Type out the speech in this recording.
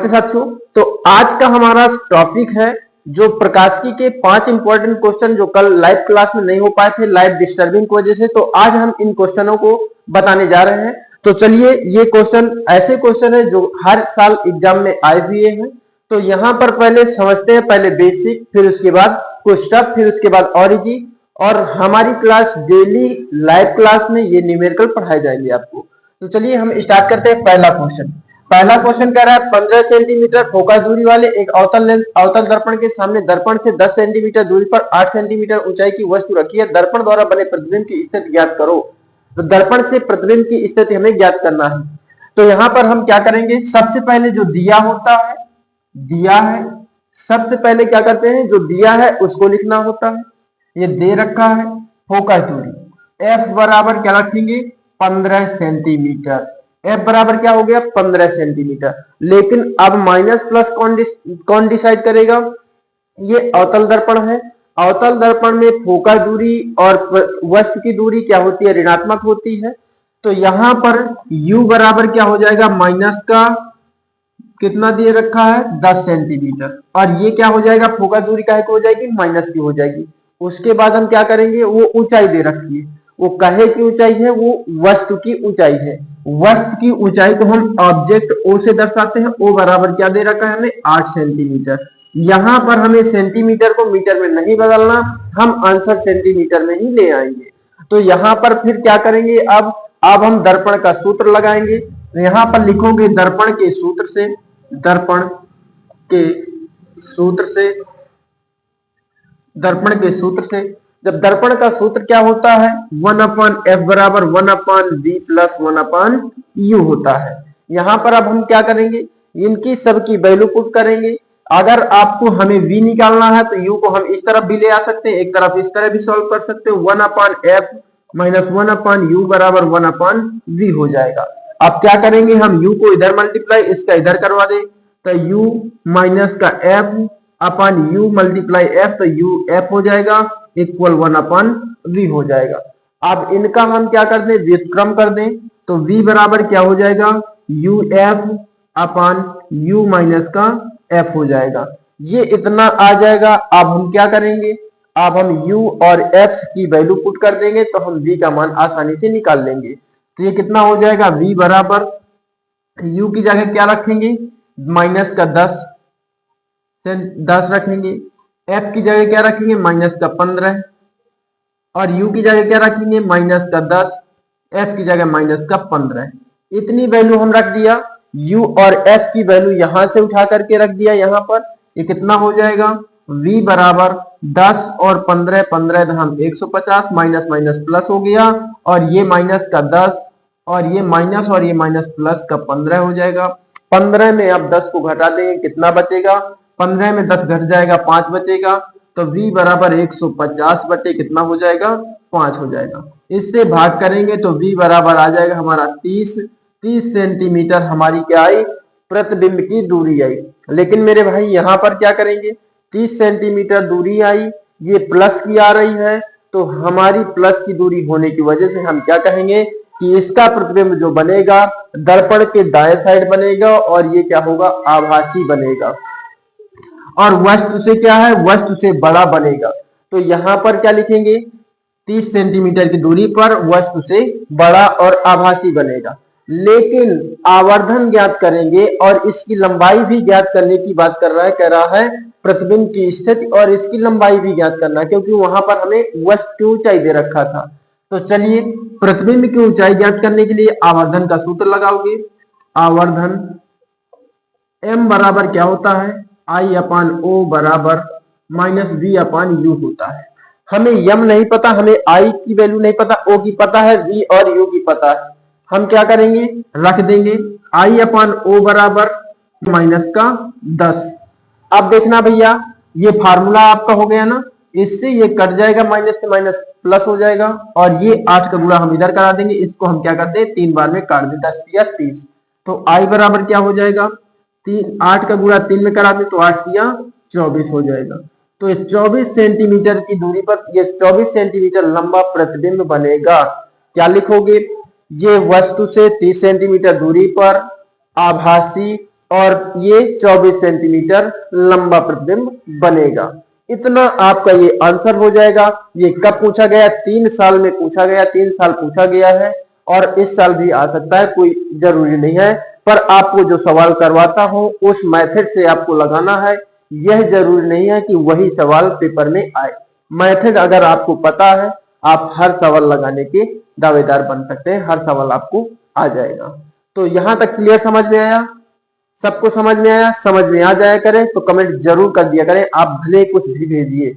साथियों, तो आज का हमारा टॉपिक है जो प्रकाशिकी के 5 इंपॉर्टेंट क्वेश्चन जो कल लाइव क्लास में नहीं हो पाए थे लाइव डिस्टर्बिंग की वजह से। तो आज हम इन क्वेश्चनों को बताने जा रहे हैं। तो चलिए, ये क्वेश्चन ऐसे क्वेश्चन है जो हर साल एग्जाम में आए हुए हैं। तो यहाँ पर पहले समझते हैं, पहले बेसिक, फिर उसके बाद कुछ टफ, फिर उसके बाद ऑरिजिन। और हमारी क्लास डेली लाइव क्लास में ये न्यूमेरिकल पढ़ाए जाएंगे आपको। तो चलिए हम स्टार्ट करते हैं। पहला क्वेश्चन कह रहा है 15 सेंटीमीटर फोकस दूरी वाले एक अवतल दर्पण के सामने दर्पण से 10 सेंटीमीटर दूरी पर 8 सेंटीमीटर ऊंचाई की वस्तु रखी है। दर्पण द्वारा बने प्रतिबिंब की स्थिति ज्ञात करो। तो दर्पण से प्रतिबिंब की स्थिति हमें ज्ञात करना है। तो यहाँ पर हम क्या करेंगे, सबसे पहले जो दिया है, सबसे पहले क्या करते हैं, जो दिया है उसको लिखना होता है। ये दे रखा है फोकस दूरी एफ बराबर क्या रखेंगे, 15 सेंटीमीटर। एफ बराबर क्या हो गया, 15 सेंटीमीटर। लेकिन अब माइनस प्लस कौन डिसाइड करेगा, ये अवतल दर्पण है। अवतल दर्पण में फोकस दूरी और वस्तु की दूरी क्या होती है, ऋणात्मक होती है। तो यहां पर u बराबर क्या हो जाएगा, माइनस का कितना दिए रखा है, 10 सेंटीमीटर। और ये क्या हो जाएगा, फोकस दूरी का हो जाएगी, माइनस की हो जाएगी। उसके बाद हम क्या करेंगे, वो ऊंचाई दे रखी है, वो कहे की ऊंचाई है, वो वस्तु की ऊंचाई है। वस्तु की ऊंचाई को हम ऑब्जेक्ट ओ से दर्शाते हैं। ओ बराबर क्या दे रखा है हमें, 8 सेंटीमीटर। यहां पर हमें सेंटीमीटर को मीटर में नहीं बदलना, हम आंसर सेंटीमीटर में ही ले आएंगे। तो यहां पर फिर क्या करेंगे, अब हम दर्पण का सूत्र लगाएंगे। यहां पर लिखोगे दर्पण के सूत्र से जब दर्पण का सूत्र क्या होता है, 1/f बराबर 1/v प्लस 1/u होता है। यहां पर अब हम क्या करेंगे, इनकी सबकी वैल्यू पुट करेंगे। अगर आपको हमें v निकालना है तो u को हम इस तरफ भी ले आ सकते हैं, एक तरफ इस तरह भी सॉल्व कर सकते हो। 1/f माइनस 1/u बराबर 1/v हो जाएगा। अब क्या करेंगे, हम u को इधर मल्टीप्लाई इसका इधर करवा दें, तो u माइनस का f अपन u मल्टीप्लाई f, तो u f हो जाएगा इक्वल 1/v हो जाएगा। अब इनका हम क्या कर दें, व्युत्क्रम कर दें, तो v बराबर क्या हो जाएगा, uf अपन u माइनस का f हो जाएगा। ये इतना आ जाएगा। अब हम क्या करेंगे, अब हम u और f की वैल्यू पुट कर देंगे, तो हम v का मान आसानी से निकाल लेंगे। तो ये कितना हो जाएगा, v बराबर u की जगह क्या रखेंगे, माइनस का 10 रखेंगे। f की जगह क्या रखेंगे, माइनस का 15। और u की जगह क्या रखेंगे, माइनस का 10। f की जगह माइनस का 15। इतनी वैल्यू हम रख दिया। u और f की वैल्यू यहां से उठा करके रख दिया यहां पर। ये कितना हो जाएगा, v बराबर 10 और 15, 15 धाम 150, माइनस माइनस प्लस हो गया। और ये माइनस का 10 और ये माइनस प्लस का 15 हो जाएगा। 15 में अब 10 को घटा देंगे, कितना बचेगा, 15 में 10 घट जाएगा, 5 बचेगा। तो v बराबर 150 बटे कितना हो जाएगा, 5 हो जाएगा। इससे भाग करेंगे तो v बराबर आ जाएगा हमारा 30 सेंटीमीटर हमारी क्या आई, प्रतिबिंब की दूरी आई। लेकिन मेरे भाई यहाँ पर क्या करेंगे, 30 सेंटीमीटर दूरी आई, ये प्लस की आ रही है। तो हमारी प्लस की दूरी होने की वजह से हम क्या कहेंगे कि इसका प्रतिबिंब जो बनेगा दर्पण के दाएं साइड बनेगा, और ये क्या होगा, आभासी बनेगा। और वस्तु से क्या है, वस्तु से बड़ा बनेगा। तो यहां पर क्या लिखेंगे, 30 सेंटीमीटर की दूरी पर वस्तु से बड़ा और आभासी बनेगा। लेकिन आवर्धन ज्ञात करेंगे और इसकी लंबाई भी ज्ञात करने की बात कर रहा है, कह रहा है प्रतिबिंब की स्थिति और इसकी लंबाई भी ज्ञात करना है, क्योंकि वहां पर हमें वस्तु की ऊंचाई दे रखा था। तो चलिए, प्रतिबिंब की ऊंचाई ज्ञात करने के लिए आवर्धन का सूत्र लगाओगे। आवर्धन m बराबर क्या होता है, I/O बराबर माइनस v/u होता है। हमें m नहीं पता, हमें I की वैल्यू नहीं पता, O की पता है, v और u की पता है। हम क्या करेंगे, रख देंगे I/O बराबर माइनस का 10। अब देखना भैया, ये फार्मूला आपका हो गया ना, इससे ये कट जाएगा, माइनस से माइनस प्लस हो जाएगा। और ये 8 का गुणा हम इधर करा देंगे, इसको हम क्या करते हैं, 3 बार में काट दें, 10 या 30। तो I बराबर क्या हो जाएगा, 8 का गुणा 3 में करा दे तो 8 या 24 हो जाएगा। तो ये 24 सेंटीमीटर की दूरी पर ये 24 सेंटीमीटर लंबा प्रतिबिंब बनेगा। क्या लिखोगे, ये वस्तु से 30 सेंटीमीटर दूरी पर आभासी और ये 24 सेंटीमीटर लंबा प्रतिबिंब बनेगा। इतना आपका ये आंसर हो जाएगा। ये कब पूछा गया? 3 साल में पूछा गया, 3 साल पूछा गया है और इस साल भी आ सकता है, कोई जरूरी नहीं है। पर आपको जो सवाल करवाता हूं उस मेथड से आपको लगाना है। यह जरूरी नहीं है कि वही सवाल पेपर में आए। मेथड अगर आपको पता है, आप हर सवाल लगाने के दावेदार बन सकते हैं, हर सवाल आपको आ जाएगा। तो यहां तक क्लियर समझ में आया? सबको समझ में आया? समझ में आ जाया करे तो कमेंट जरूर कर दिया करें। आप भले कुछ भी भेजिए,